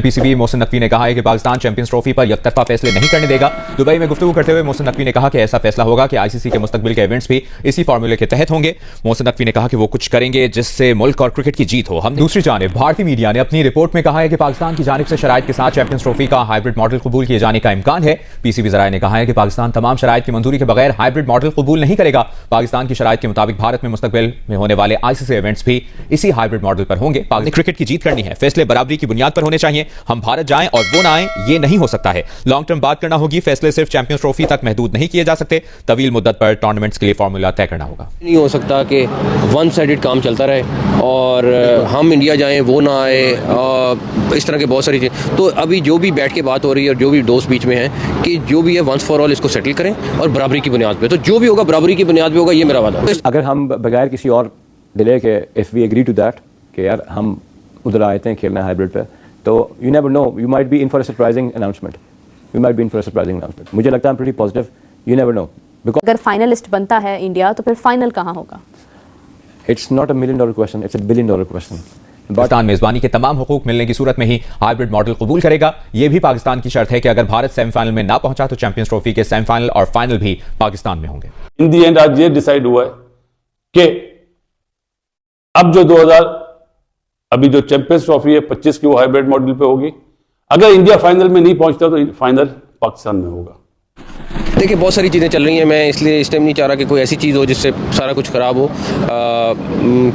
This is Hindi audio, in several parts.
पीसीबी मोहसिन नकवी ने कहा है कि पाकिस्तान चैंपियंस ट्रॉफी पर यकतरफा फैसले नहीं करने देगा। दुबई में गुफ्तगू करते हुए मोहसिन नकवी ने कहा कि ऐसा फैसला होगा कि आईसीसी के मुस्तकबिल के इवेंट्स भी इसी फार्मूले के तहत होंगे। मोहसिन नकवी ने कहा कि वो कुछ करेंगे जिससे मुल्क और क्रिकेट की जीत हो। हम दूसरी जानिब भारतीय मीडिया ने अपनी रिपोर्ट में कहा है कि पाकिस्तान की जानिब से शराइत के साथ चैंपियंस ट्रॉफी का हाइब्रिड मॉडल कबूल किए जाने का इम्कान है। पीसीबी ज़राए ने कहा है कि पाकिस्तान तमाम शराइत की मंजूरी के बगैर हाइब्रिड मॉडल कबूल नहीं करेगा। पाकिस्तान की शराइत के मुताबिक भारत में मुस्तकबिल में होने वाले आईसीसी इवेंट्स भी इसी हाइब्रिड मॉडल पर होंगे। क्रिकेट की जीत करनी है, फैसले बराबरी की बुनियाद पर होने चाहिए। हम भारत जाएं और वो ना आए, ये नहीं हो सकता है। लॉन्ग टर्म बात करना होगी, फैसले सिर्फ चैंपियंस ट्रॉफी तक महदूद नहीं किए जा सकते। तवील मुद्दत पर टूर्नामेंट्स के लिए फार्मूला तय करना होगा। नहीं हो सकता कि वन साइडेड काम चलता रहे और हम इंडिया जाएं वो ना आए, इस तरह के बहुत सारी चीज़ें। तो अभी जो भी बैठ के बात हो रही है और जो भी दोस्त बीच में हैं कि जो भी है वंस फॉर ऑल इसको सेटल करें और बराबरी की बुनियाद पे। तो जो भी होगा बराबरी की बुनियाद पे होगा, ये मेरा वादा है। अगर हम बगैर किसी और डिले के if we agree to that कि यार हम उधर आए थे खेलना हाइब्रिड पे, तो you never no, you might be in for a surprising announcement. मुझे लगता है pretty positive, you never no. अगर फाइनलिस्ट बनता है इंडिया तो फिर फाइनल कहाँ होगा? It's not a $1 million question, it's a $1 billion question. Pakistan मेजबानी के तमाम हुकूक मिलने की सूरत में ही हाइब्रिड मॉडल कबूल करेगा। यह भी पाकिस्तान की शर्त है कि अगर भारत सेमीफाइनल में ना पहुंचा तो चैंपियंस ट्रॉफी के सेमीफाइनल और फाइनल भी पाकिस्तान में होंगे। इन दी एंड आज ये डिसाइड हुआ है कि अब अभी जो चैंपियंस ट्रॉफी है 25 की वो हाइब्रिड मॉडल पे होगी। अगर इंडिया फाइनल में नहीं पहुंचता तो फाइनल पाकिस्तान में होगा। देखिए बहुत सारी चीज़ें चल रही हैं, मैं इसलिए इस टाइम नहीं चाह रहा कि कोई ऐसी चीज़ हो जिससे सारा कुछ ख़राब हो।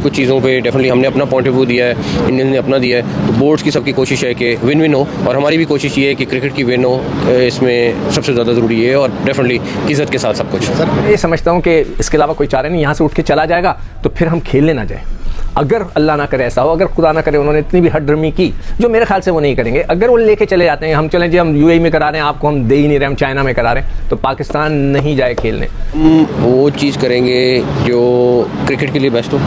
कुछ चीज़ों पे डेफिनेटली हमने अपना पॉइंट ऑफ व्यू दिया है, इंडियन ने अपना दिया है। तो बोर्ड्स की सबकी कोशिश है कि विन विन हो और हमारी भी कोशिश ये है कि क्रिकेट की विन हो, इसमें सबसे ज़्यादा ज़रूरी है और डेफिनेटली इज़्ज़त के साथ सब कुछ। सर मैं ये समझता हूँ कि इसके अलावा कोई चारा नहीं, यहाँ से उठ के चला जाएगा तो फिर हम खेलने ना जाए। अगर अल्लाह ना करे ऐसा हो, अगर खुदा ना करे उन्होंने इतनी भी हड्डर्मी की, जो मेरे ख्याल से वो नहीं करेंगे, अगर वो लेके चले जाते हैं, हम चलें जी हम यूएई में करा रहे हैं, आपको हम दे ही नहीं रहे, हम चाइना में करा रहे हैं, तो पाकिस्तान नहीं जाए खेलने। वो चीज़ करेंगे जो क्रिकेट के लिए बेस्ट हो।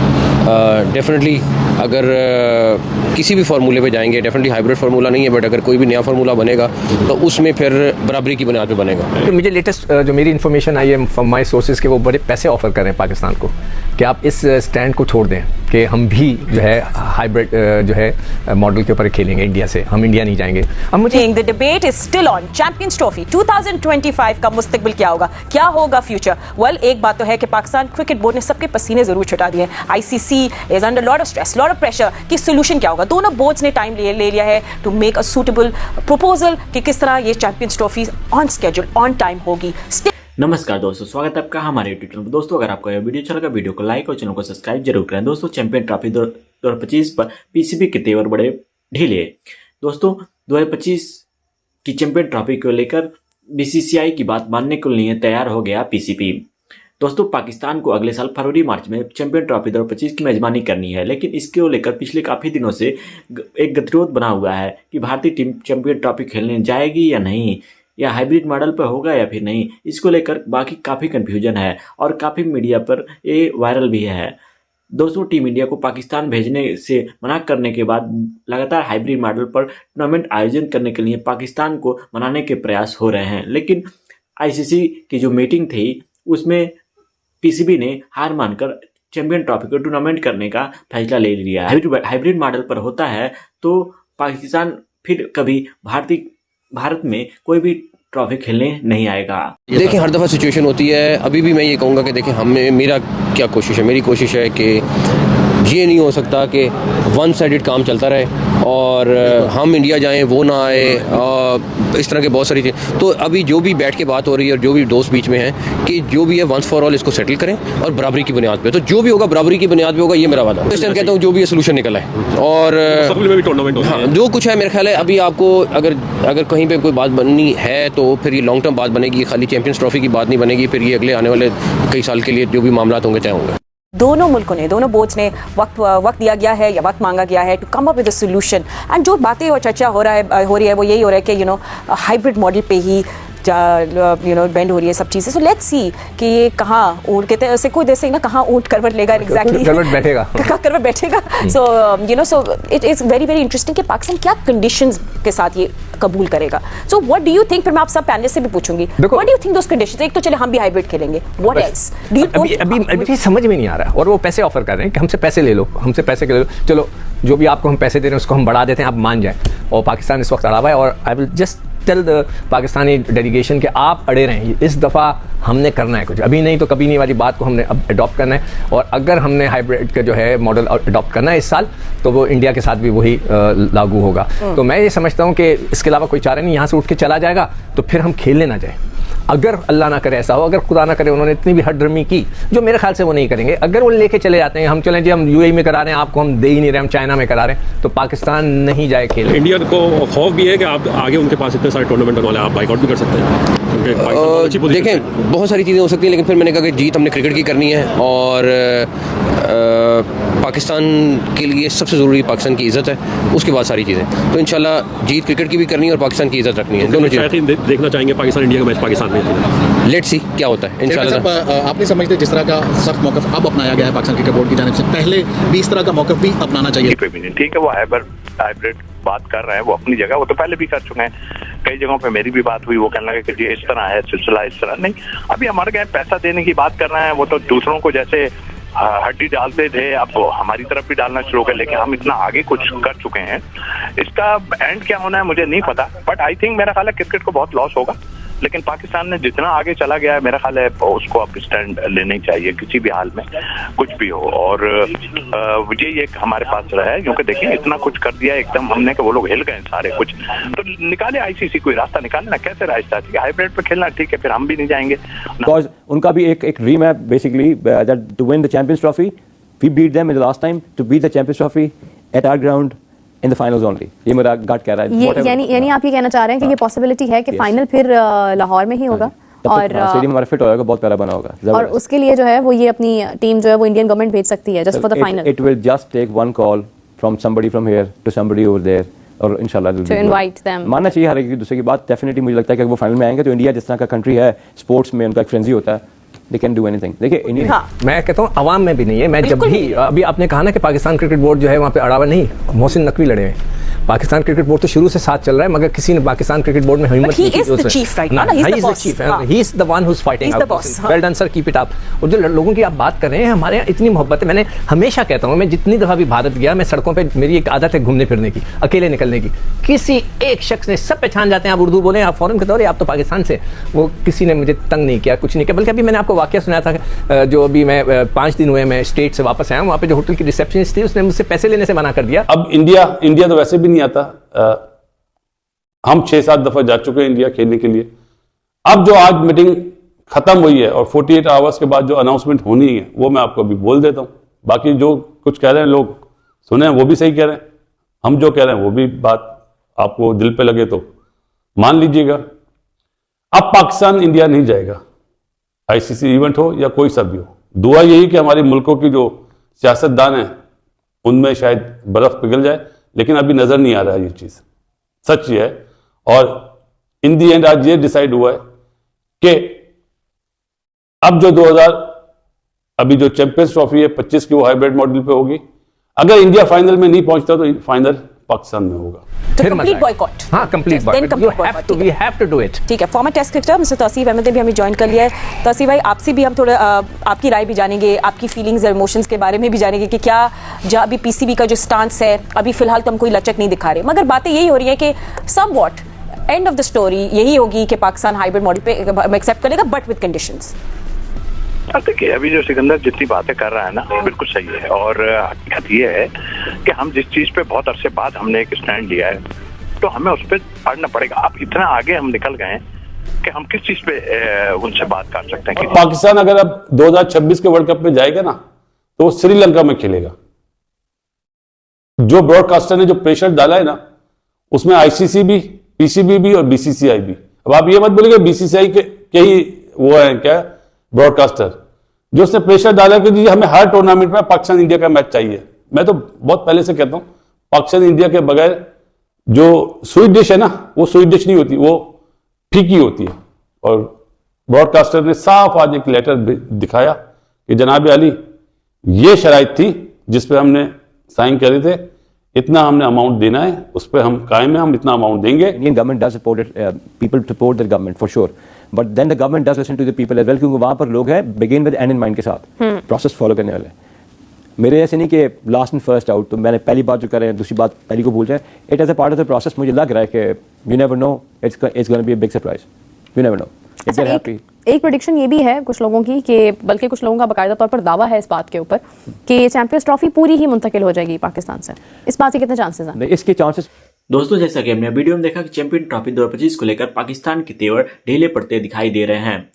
डेफिनेटली अगर किसी भी फार्मूले पे जाएंगे, डेफिनेटली हाइब्रिड फार्मूला नहीं है, बट अगर कोई भी नया फार्मूला बनेगा तो उसमें फिर बराबरी की बुनियाद पे बनेगा। तो मुझे लेटेस्ट जो मेरी इन्फॉर्मेशन आई है फ्रॉम माई सोर्सेज के वो बड़े पैसे ऑफर कर रहे हैं पाकिस्तान को कि आप इस स्टैंड को छोड़ दें कि हम भी जो है हाइब्रिड जो है मॉडल के ऊपर खेलेंगे इंडिया से, हम इंडिया नहीं जाएंगे। अब मुझे the debate is still on champions trophy 2025 का मुस्तकबिल क्या होगा, क्या होगा फ्यूचर। वेल एक बात तो है कि पाकिस्तान क्रिकेट बोर्ड ने सबके पसीने जरूर छुटा दिए हैं। ICC is under lot of stress, lot of pressure कि सोल्यूशन क्या होगा। दोनों बोर्ड्स ने टाइम ले लिया है to make a suitable proposal कि किस तरह ये champions trophy on schedule on time होगी। नमस्कार दोस्तों, स्वागत है आपका हमारे यूट्यूब चैनल पर। दोस्तों अगर आपको यह वीडियो अच्छा लगा, वीडियो को लाइक और चैनल को सब्सक्राइब जरूर करें। दोस्तों चैंपियन ट्रॉफी 2025 पर पीसीबी के तेवर बड़े ढीले। दोस्तों 2025 की चैंपियन ट्रॉफी को लेकर बीसीसीआई की बात मानने को लिए तैयार हो गया पीसीबी। दोस्तों पाकिस्तान को अगले साल फरवरी मार्च में चैंपियन ट्रॉफी 2025 की मेजबानी करनी है, लेकिन इसको लेकर पिछले काफ़ी दिनों से एक गतिरोध बना हुआ है कि भारतीय टीम चैंपियन ट्रॉफी खेलने जाएगी या नहीं, या हाइब्रिड मॉडल पर होगा या फिर नहीं। इसको लेकर बाकी काफ़ी कन्फ्यूजन है और काफ़ी मीडिया पर ये वायरल भी है। दोस्तों टीम इंडिया को पाकिस्तान भेजने से मना करने के बाद लगातार हाइब्रिड मॉडल पर टूर्नामेंट आयोजन करने के लिए पाकिस्तान को मनाने के प्रयास हो रहे हैं, लेकिन आईसीसी की जो मीटिंग थी उसमें पीसीबी ने हार मानकर चैंपियन ट्रॉफी को टूर्नामेंट करने का फैसला ले लिया है। हाइब्रिड मॉडल पर होता है तो पाकिस्तान फिर कभी भारत में कोई भी ट्रॉफी खेलने नहीं आएगा। देखिए हर दफ़ा सिचुएशन होती है। अभी भी मैं ये कहूँगा कि देखिए मेरा क्या कोशिश है, मेरी कोशिश है कि ये नहीं हो सकता कि वन साइडेड काम चलता रहे और हम इंडिया जाएं वो ना आए, इस तरह के बहुत सारी चीज़ें। तो अभी जो भी बैठ के बात हो रही है और जो भी दोस्त बीच में हैं कि जो भी है वंस फॉर ऑल इसको सेटल करें और बराबरी की बुनियाद पे। तो जो भी होगा बराबरी की बुनियाद पे होगा, ये मेरा वादा है। इस टाइम कहता हूँ जो भी ये सोल्यूशन निकला है और हाँ, जो कुछ है मेरा ख्याल है अभी आपको अगर कहीं पर कोई बात बननी है तो फिर ये लॉन्ग टर्म बात बनेगी, खाली चैंपियंस ट्रॉफी की बात नहीं बनेगी। फिर ये अगले आने वाले कई साल के लिए जो भी मामला होंगे तय होंगे। दोनों मुल्कों ने, दोनों बोर्ड्स ने वक्त दिया गया है या वक्त मांगा गया है to come up with a solution. And जो बातें और चर्चा हो रही है वो यही हो रहा है कि हाइब्रिड मॉडल पे ही बेंड हो रही है सब चीज़ें। सो लेट्स सी कि ये कहाँ ऊँट कहते हैं, कोई जैसे ना कहाँ ऊँट करवट लेगा, एग्जैक्टली करवट बैठेगा। So it is very very interesting कि पाकिस्तान क्या कंडीशंस के साथ ये कबूल करेगा। So what do you think, फिर मैं आप सब पैनलिस्ट से भी पूछूंगी, what do you think those conditions. एक तो चले हम भी हाइब्रिड खेलेंगे, व्हाट एल्स डू यू। अभी समझ में नहीं आ रहा और वो पैसे ऑफर कर रहे हैं कि हमसे पैसे ले लो, हमसे पैसे ले लो, चलो जो भी आपको हम पैसे दे रहे हैं उसको हम बढ़ा देते हैं, आप मान जाएं। और पाकिस्तान इस वक्त अड़ा हुआ है और I will just tell the Pakistani delegation कि आप अड़े रहें, इस दफ़ा हमने करना है कुछ, अभी नहीं तो कभी नहीं वाली बात को हमने अब अडॉप्ट करना है। और अगर हमने हाइब्रिड का जो है मॉडल अडॉप्ट करना है इस साल, तो वो इंडिया के साथ भी वही लागू होगा। तो मैं ये समझता हूँ कि इसके अलावा कोई चारा नहीं, यहाँ से उठ के चला जाएगा तो फिर हम खेलने ना जाए। अगर अल्लाह ना करे ऐसा हो, अगर खुदा ना करे उन्होंने इतनी भी हड्डर्मी की, जो मेरे ख्याल से वो नहीं करेंगे, अगर वो लेके चले जाते हैं, हम चलें जी हम यूएई में करा रहे हैं, आपको हम दे ही नहीं रहे, हम चाइना में करा रहे हैं, तो पाकिस्तान नहीं जाए खेल। इंडिया को खौफ भी है कि आप आगे उनके पास इतने सारे टूर्नामेंट वाले आप बाइकआउट भी कर सकते हैं। देखें बहुत सारी चीज़ें हो सकती हैं, लेकिन फिर मैंने कहा कि जीत हमने क्रिकेट की करनी है और पाकिस्तान के लिए सबसे ज़रूरी पाकिस्तान की इज़्ज़त है, उसके बाद सारी चीज़ें। तो इंशाल्लाह जीत क्रिकेट की भी करनी है और पाकिस्तान की इज़्ज़त रखनी है, दोनों चीज़ें देखना चाहेंगे पाकिस्तान इंडिया का मैच पाकिस्तान में। लेट्स सी क्या होता है इंशाल्लाह। आप नहीं समझते जिस तरह का सख्त मौक़िफ़ अब अपनाया गया है पाकिस्तान क्रिकेट बोर्ड की जानिब से, पहले भी इस तरह का मौक़िफ़ भी अपनाना चाहिए? ठीक है, वो हाइब्रिड बात कर रहे हैं, वो अपनी जगह, वो तो पहले भी कर चुके हैं, कई जगहों पे मेरी भी बात हुई, वो कहने लगे कि जी इस तरह है सिलसिला, इस तरह नहीं। अभी हमारे यहाँ पैसा देने की बात कर रहे हैं, वो तो दूसरों को जैसे हड्डी डालते थे, अब हमारी तरफ भी डालना शुरू कर, लेकिन हम इतना आगे कुछ कर चुके हैं, इसका एंड क्या होना है मुझे नहीं पता। बट आई थिंक मेरा ख्याल है क्रिकेट को बहुत लॉस होगा, लेकिन पाकिस्तान ने जितना आगे चला गया है, मेरा ख्याल है उसको अब स्टैंड लेने चाहिए किसी भी हाल में, कुछ भी हो। और ये हमारे पास रहा है, क्योंकि देखिए इतना कुछ कर दिया एकदम हमने कि वो लोग हिल गए सारे कुछ, तो निकाले आईसीसी कोई रास्ता निकाले ना, कैसे रास्ता? ठीक है हाइब्रिड पे खेलना ठीक है, फिर हम भी नहीं जाएंगे। बिकॉज उनका भी एक ड्रीम है basically to win the champions trophy. We beat them in the last time, to beat the champions trophy at our ground in the finals only. ये मेरा गट कह रहा है। यानी आप ये कहना चाह रहे हैं कि ये पॉसिबिलिटी है कि फाइनल फिर लाहौर में ही होगा और स्टेडियम हमारा फिट होगा, बहुत प्यारा बना होगा, और उसके लिए जो है वो ये अपनी टीम जो है वो इंडियन गवर्नमेंट भेज सकती है just for the final. It will just take one call from somebody from here to somebody over there, और इंशाल्लाह टू इनवाइट देम। मानना चाहिए हर एक दूसरे की बात। डेफिनेटली मुझे लगता है कि वो फाइनल में आएंगे तो इंडिया जिस तरह का कंट्री है, स्पोर्ट्स में उनका एक फ्रेंजी होता है, they can do anything। देखिए इंडिया, मैं कहता हूँ अवाम में भी नहीं है। मैं जब भी अभी आपने कहा ना कि पाकिस्तान क्रिकेट बोर्ड जो है वहाँ पे अड़ावा नहीं, मोहसिन नकवी लड़े हैं। पाकिस्तान क्रिकेट बोर्ड तो शुरू से साथ चल रहा है, मगर किसी ने पाकिस्तान क्रिकेट बोर्ड में हिम्मत नहीं की। He is the chief, he is the one who is fighting out. Well done sir, keep it up. और जो लोगों की आप बात कर रहे हैं, हमारे यहाँ इतनी मोहब्बत है। मैंने हमेशा कहता हूँ, मैं जितनी दफा भी भारत गया, मैं सड़कों पे, मेरी एक आदत है घूमने फिरने की, अकेले निकलने की। किसी एक शख्स ने, सब पहचान जाते हैं, आप उर्दू बोले, आप फौरन कहते हो आप तो पाकिस्तान से, वो किसी ने मुझे तंग नहीं किया, कुछ नहीं किया। बल्कि अभी मैंने आपको वाकया सुनाया था, जो अभी मैं 5 दिन हुए मैं स्टेट से वापस आया हूँ, वहाँ पे जो होटल की रिसेप्शनिस्ट थी उसने मुझसे पैसे लेने से मना कर दिया। अब इंडिया तो वैसे भी नहीं आता, हम 6-7 दफा जा चुके हैं इंडिया खेलने के लिए। अब जो आज मीटिंग खत्म हुई है और 48 आवर्स के बाद जो अनाउंसमेंट होनी है, वो मैं आपको अभी बोल देता हूं। बाकी जो कुछ कह रहे हैं लोग सुने हैं, वो भी सही कह रहे हैं, हम जो कह रहे हैं वो भी बात आपको दिल पे लगे तो मान लीजिएगा। अब पाकिस्तान इंडिया नहीं जाएगा, आईसीसी इवेंट हो या कोई सा भी हो। दुआ यही कि हमारे मुल्कों की जो सियासतदान है उनमें शायद बर्फ पिघल जाए, लेकिन अभी नजर नहीं आ रहा है ये चीज, सच ये है। और इन दी एंड आज ये डिसाइड हुआ है कि अब जो 2000 अभी जो चैंपियंस ट्रॉफी है 25 की, वो हाइब्रिड मॉडल पे होगी। अगर इंडिया फाइनल में नहीं पहुंचता तो फाइनल पाकिस्तान में होगा। Complete boycott. हाँ, complete boycott. We have to do it. ठीक है, former test cricketer mister Tauseef Ahmed ने भी हमें ज्वाइन कर लिया है। तौसीफ भाई, आपसे भी हम थोड़ा आपकी राय भी जानेंगे, आपकी फीलिंग्स और इमोशंस के बारे में भी जानेंगे कि क्या जहाँ अभी पीसीबी का जो स्टांस है, अभी फिलहाल तो हम कोई लचक नहीं दिखा रहे, मगर बातें यही हो रही है कि somewhat end of the story यही होगी कि पाकिस्तान हाइब्रिड मॉडल पे एक्सेप्ट करेगा, बट विद कंडीशंस। देखिए अभी जो सिकंदर जितनी बातें कर रहा है ना, बिल्कुल सही है। और हकीकत ये है कि हम जिस चीज पे बहुत अरसे बाद हमने एक स्टैंड लिया है, तो हमें उस पर अड़ना पड़ेगा। अब इतना आगे हम निकल गए हैं कि हम किस चीज पे उनसे बात कर सकते हैं। पाकिस्तान अगर अब 2026 के वर्ल्ड कप में जाएगा ना, तो वो श्रीलंका में खेलेगा। जो ब्रॉडकास्टर ने जो प्रेशर डाला है ना, उसमें आईसीसी भी, पीसीबी भी और बीसीसीआई भी। अब आप ये मत बोलिए बीसीसीआई के ही वो है क्या ब्रॉडकास्टर, जो उसने प्रेशर डाला कि जी हमें हर टूर्नामेंट में पाकिस्तान इंडिया का मैच चाहिए। मैं तो बहुत पहले से कहता हूं, पाकिस्तान इंडिया के बगैर जो स्वीट डिश है ना, वो स्वीट डिश नहीं होती, वो फीकी होती है। और ब्रॉडकास्टर ने साफ आज एक लेटर दिखाया कि जनाब अली ये शराइत थी जिस पे हमने साइन करे थे, इतना हमने अमाउंट देना है, उस पर हम कायम है, हम इतना अमाउंट देंगे। Indian government does support it, people support the government for sure, but then the government does listen to the people as well, क्योंकि वहां पर लोग हैं begin with end in mind के साथ प्रोसेस फॉलो करने वाले। मेरे ऐसे नहीं कि लास्ट एंड फर्स्ट आउट, तो मैंने पहली बात जो कर रहे हैं दूसरी बात पहली को भूल जाए. It as a part of the process. मुझे लग रहा है कि you never know, it's gonna be a big surprise. You never know. If they are happy. एक प्रेडिक्शन ये भी है कुछ लोगों की कि बल्कि कुछ लोगों का बाकायदा तौर पर दावा है इस बात के ऊपर कि चैंपियंस ट्रॉफी पूरी ही मुंतकिल हो जाएगी पाकिस्तान से. इस बात के कितने चांसेस हैं? इसके चांसेस दोस्तों जैसा कि हमने वीडियो में देखा कि चैंपियन ट्रॉफी 2025 को लेकर पाकिस्तान के तेवर ढीले पड़ते दिखाई दे रहे हैं.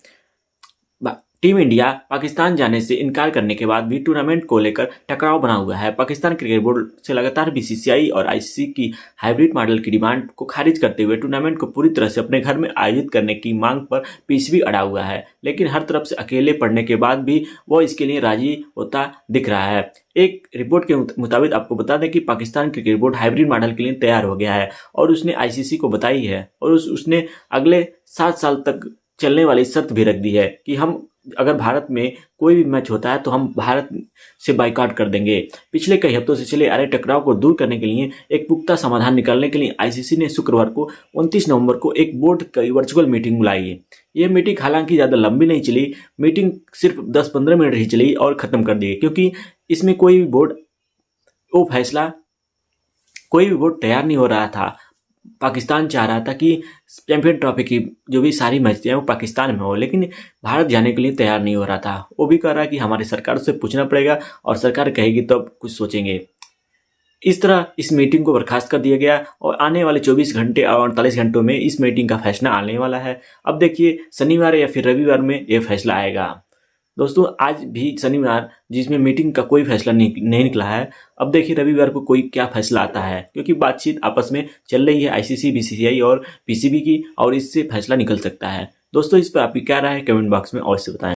टीम इंडिया पाकिस्तान जाने से इनकार करने के बाद भी टूर्नामेंट को लेकर टकराव बना हुआ है. पाकिस्तान क्रिकेट बोर्ड से लगातार बीसीसीआई और आईसीसी की हाइब्रिड मॉडल की डिमांड को खारिज करते हुए टूर्नामेंट को पूरी तरह से अपने घर में आयोजित करने की मांग पर पीसीबी अड़ा हुआ है. लेकिन हर तरफ से अकेले पड़ने के बाद भी वो इसके लिए राजी होता दिख रहा है. एक रिपोर्ट के मुताबिक आपको बता दें कि Pakistan cricket board hybrid model के लिए तैयार हो गया है और उसने आईसीसी को बताई है और उसने अगले 7 साल तक चलने वाली शर्त भी रख दी है कि हम अगर भारत में कोई भी मैच होता है तो हम भारत से बाइकआउट कर देंगे. पिछले कई हफ्तों से चले आ रहे टकराव को दूर करने के लिए एक पुख्ता समाधान निकालने के लिए आईसीसी ने शुक्रवार को 29 नवंबर को एक बोर्ड की वर्चुअल मीटिंग बुलाई है. यह मीटिंग हालांकि ज़्यादा लंबी नहीं चली. मीटिंग सिर्फ 10-15 मिनट ही चली और ख़त्म कर दी क्योंकि इसमें कोई भी बोर्ड तैयार नहीं हो रहा था. पाकिस्तान चाह रहा था कि चैंपियन ट्रॉफी की जो भी सारी मैच हैं वो पाकिस्तान में हो, लेकिन भारत जाने के लिए तैयार नहीं हो रहा था. वो भी कह रहा है कि हमारी सरकार से पूछना पड़ेगा और सरकार कहेगी तो अब कुछ सोचेंगे. इस तरह इस मीटिंग को बर्खास्त कर दिया गया और आने वाले 24 घंटे और 48 घंटों में इस मीटिंग का फैसला आने वाला है. अब देखिए शनिवार या फिर रविवार में ये फैसला आएगा. दोस्तों आज भी शनिवार जिसमें मीटिंग का कोई फैसला नहीं निकला है. अब देखिए रविवार को कोई क्या फैसला आता है क्योंकि बातचीत आपस में चल रही है आईसीसी, बीसीसीआई और पीसीबी की और इससे फैसला निकल सकता है. दोस्तों इस पर आपकी क्या राय है कमेंट बॉक्स में अवश्य बताएं.